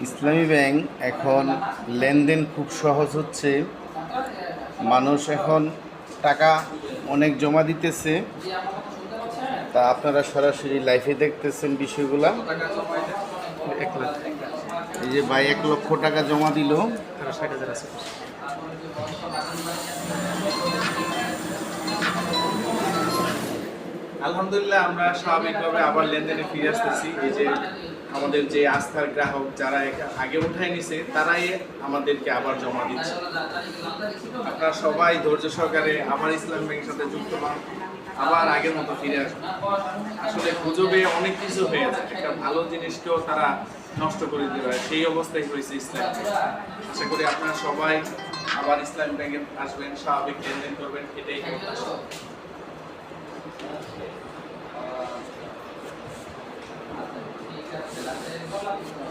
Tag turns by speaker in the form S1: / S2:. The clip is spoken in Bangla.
S1: ইসলামী ব্যাংক এখন লেনদেন খুব সহজ হচ্ছে। মানুষ এখন টাকা অনেক জমা দিতেছে, তা আপনারা সরাসরি লাইভে দেখতেছেন বিষয়গুলা। এই যে ভাই 1 লক্ষ টাকা জমা দিল।
S2: আলহামদুলিল্লাহ, আমরা স্বাভাবিকভাবে আবার লেনদেনে ফিরে আসতেছি। এই যে আমাদের যে আস্থার গ্রাহক যারা আগে উঠায় নিছে তারাই আমাদেরকে আবার জমা দিচ্ছে। আপনারা সবাই ধৈর্য সহকারে আবার ইসলাম ব্যাংকের সাথে যুক্ত হন, আবার আগের মতো ফিরে আসুন। আসলে গুজবে অনেক কিছু হয়ে যায়, একটা ভালো জিনিসকেও তারা নষ্ট করে দিতে পারে, সেই অবস্থায় হয়েছে ইসলাম ব্যাংক। আশা করি আপনারা সবাই আবার ইসলাম ব্যাংকে আসবেন, স্বাভাবিক লেনদেন করবেন, এটাই প্রত্যাশা। ঠিক আছে।